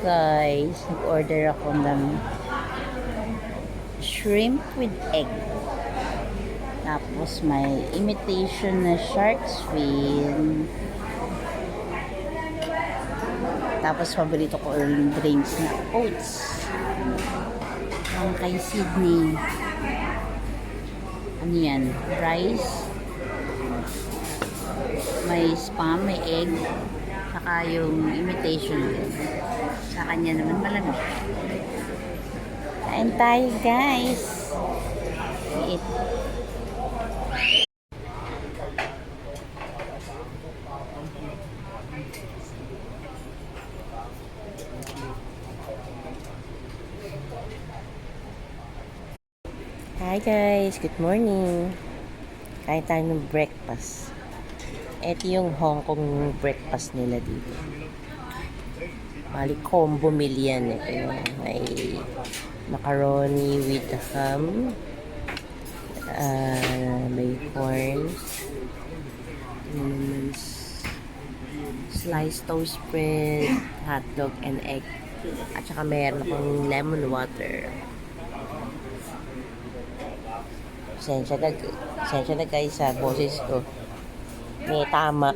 Guys, nag-order ako ng shrimp with egg. Tapos may imitation na shark's fin. Tapos paborito ko yung drinks na oats. Ang kay Sydney. Ano yan? Rice. May spam, may egg. Saka yung imitation. Sa kanya naman malamig. Kain tayo, guys. Eat. Hi guys, good morning. Kain tayo ng breakfast. Ito yung Hong Kong breakfast nila dito. Bali combo meal yan. Ito yung may macaroni with ham, may corn, sliced toast bread, hotdog and egg, at saka meron akong lemon water. Sensya na guys sa boses ko. May tama.